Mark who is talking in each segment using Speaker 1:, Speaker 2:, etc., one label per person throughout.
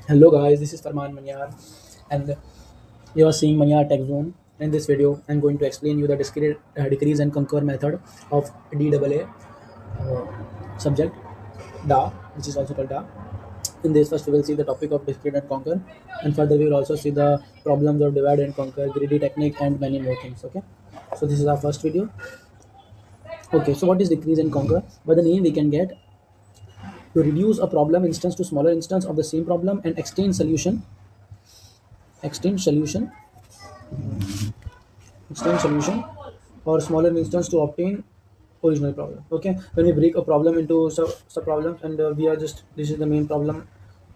Speaker 1: Hello guys, this is Farman Manyar and you are seeing Manyar Tech Zone. In this video, I'm going to explain you the decrease and conquer method of DAA subject DA, which is also called DA. In this first we will see the topic of discrete and conquer, and further we will also see the problems of divide and conquer, greedy technique, and many more things. Okay, so this is our first video. Okay, so what is decrease and conquer? By the name we can get to reduce a problem instance to smaller instance of the same problem and extend solution or smaller instance to obtain original problem. Okay, when we break a problem into sub problems, and we are just this is the main problem,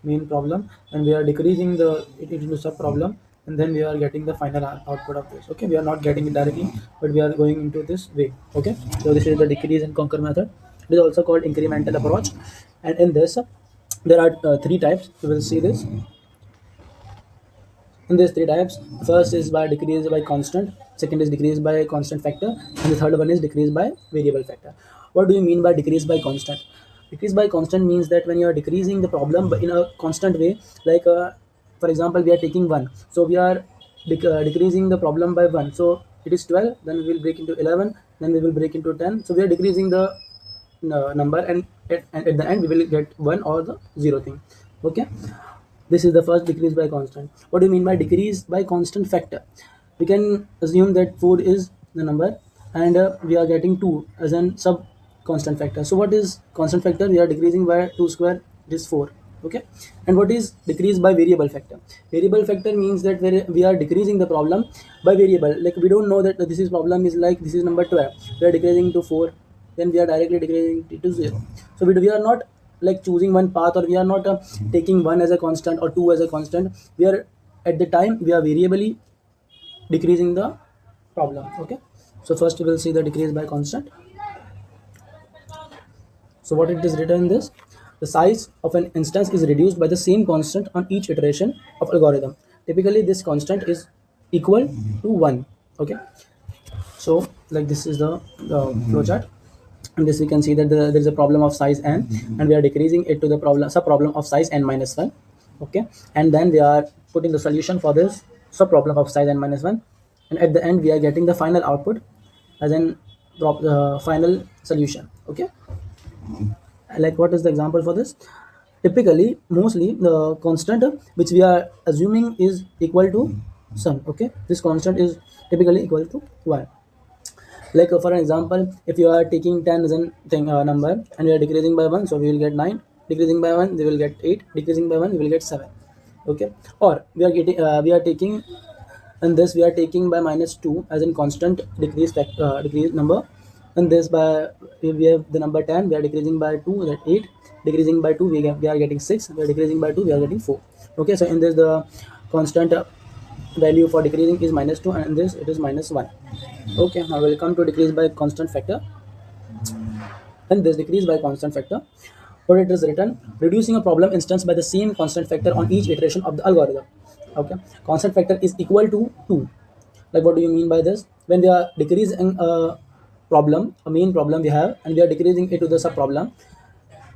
Speaker 1: and we are decreasing it into sub problem, and then we are getting the final output of this. Okay, we are not getting it directly, but we are going into this way. Okay, so this is the decrease and conquer method. It is also called incremental approach, and in this there are three types. We will see this in these three types. First is by decrease by constant, second is decrease by constant factor, and the third one is decrease by variable factor. What do you mean by decrease by constant? Decrease by constant means that when you are decreasing the problem but in a constant way, like for example we are taking 1, so we are decreasing the problem by 1, so it is 12, then we will break into 11, then we will break into 10, so we are decreasing the number, and at the end we will get 1 or the 0 thing. Okay, this is the first decrease by constant. What do you mean by decrease by constant factor? We can assume that 4 is the number, and we are getting 2 as an sub constant factor. So what is constant factor? We are decreasing by 2 square, it is 4. Okay, and what is decrease by variable factor? Variable factor means that we are decreasing the problem by variable. Like we don't know that this is problem is like this is number 12. We are decreasing to 4, then we are directly decreasing it to 0. So we are not like choosing one path, or we are not taking 1 as a constant or 2 as a constant. We are at the time we are variably decreasing the problem. Okay, so first we will see the decrease by constant. So what it is written in this: the size of an instance is reduced by the same constant on each iteration of algorithm. Typically this constant is equal to 1. Okay, so like this is the flow chart. And this we can see that there is a problem of size n, and we are decreasing it to the sub problem of size n minus 1. Okay, and then we are putting the solution for this sub problem of size n minus 1, and at the end we are getting the final output as an final solution. Okay, like what is the example for this? Typically mostly the constant which we are assuming is equal to sum. Okay, this constant is typically equal to 1. Like for an example, if you are taking 10 as a thing number, and we are decreasing by 1, so we will get 9, decreasing by 1 we will get 8, decreasing by 1 we will get 7. Okay, or we are taking, and this we are taking by minus 2 as in constant decrease number, and this by we have the number 10, we are decreasing by 2, that 8, decreasing by 2 we are getting 6, we are decreasing by 2 we are getting 4. Okay, so in this the constant value for decreasing is minus 2, and in this it is minus 1. Okay, now we'll come to decrease by constant factor. And this decrease by constant factor, what it is written: reducing a problem instance by the same constant factor on each iteration of the algorithm. Okay, constant factor is equal to 2. Like what do you mean by this? When we are decreasing a problem, a main problem we have, and we are decreasing it to the sub problem,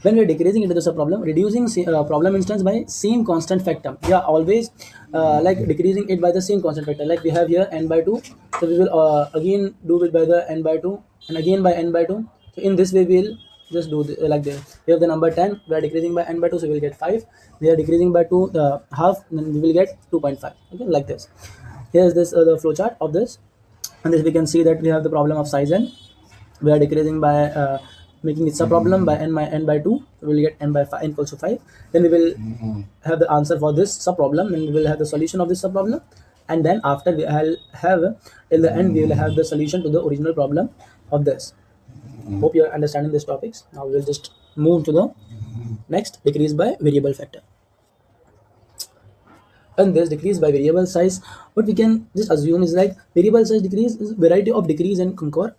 Speaker 1: when we are decreasing into the subproblem, reducing problem instance by same constant factor, we are always like decreasing it by the same constant factor. Like we have here n by 2, so we will again do it by the n by 2, and again by n by 2. So in this way we will just do like this. We have the number 10, we are decreasing by n by 2, so we will get 5. We are decreasing by 2 half, then we will get 2.5. Okay, like this. Here is this the flow chart of this, and this we can see that we have the problem of size n. We are decreasing by making it a problem by n by 2, so we will get n by 5 equals to 5. Then we will have the answer for this sub problem, and we will have the solution of this sub problem, and then after we have till the end we will have the solution to the original problem of this. Hope you are understanding these topics. Now we will just move to the next, decrease by variable factor. And this decrease by variable size, what we can just assume is like variable size decrease is variety of decrease and conquer.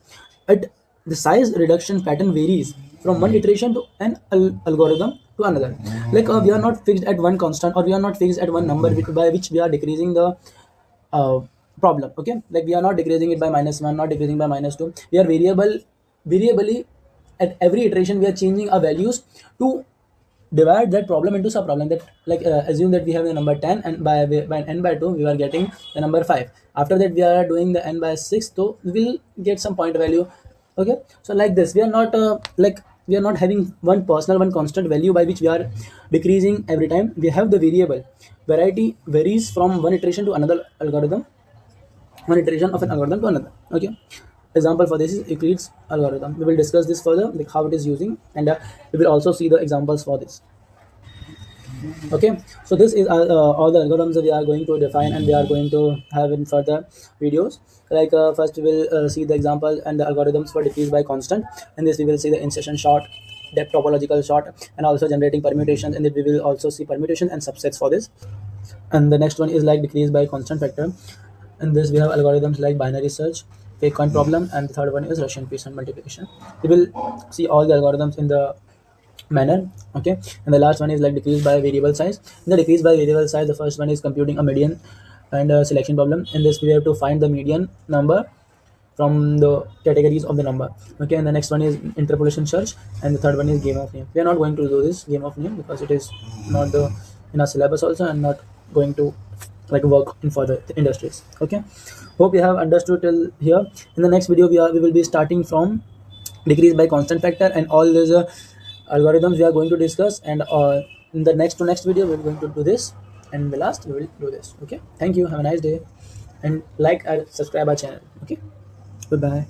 Speaker 1: At the size reduction pattern varies from one iteration to an algorithm to another. Like we are not fixed at one constant, or we are not fixed at one number by which we are decreasing the uh, problem. Okay, like we are not decreasing it by minus 1, not decreasing by minus 2. We are variably at every iteration we are changing our values to divide that problem into sub problem, that like assume that we have the number 10, and by n by 2 we are getting the number 5. After that we are doing the n by 6, so we will get some point value. Okay, so like this we are not like we are not having one personal, one constant value by which we are decreasing every time. We have the variable. Variety varies from one iteration to another algorithm, one iteration of an algorithm to another. Okay, example for this is Euclid's algorithm. We will discuss this further, like how it is using, and we will also see the examples for this. Okay, so this is all the algorithms that we are going to define, and we are going to have in further videos. Like first we will see the example and the algorithms for decrease by constant. In this we will see the insertion sort, depth topological sort, and also generating permutations. And then we will also see permutation and subsets for this. And the next one is like decrease by constant factor. In this we have algorithms like binary search, fake coin problem, and the third one is Russian peasant multiplication. We will see all the algorithms in the manner. Okay, and the last one is like decrease by variable size. In the decrease by variable size, the first one is computing a median and a selection problem. In this we have to find the median number from the categories of the number. Okay, and the next one is interpolation search, and the third one is game of name. We are not going to do this game of name because it is not the in our syllabus also, and not going to like work in further industries. Okay, hope you have understood till here. In the next video we will be starting from decrease by constant factor, and all these algorithms we are going to discuss. And in the next video we're going to do this, and the last we will do this. Okay, thank you, have a nice day, and like and subscribe our channel. Okay, goodbye.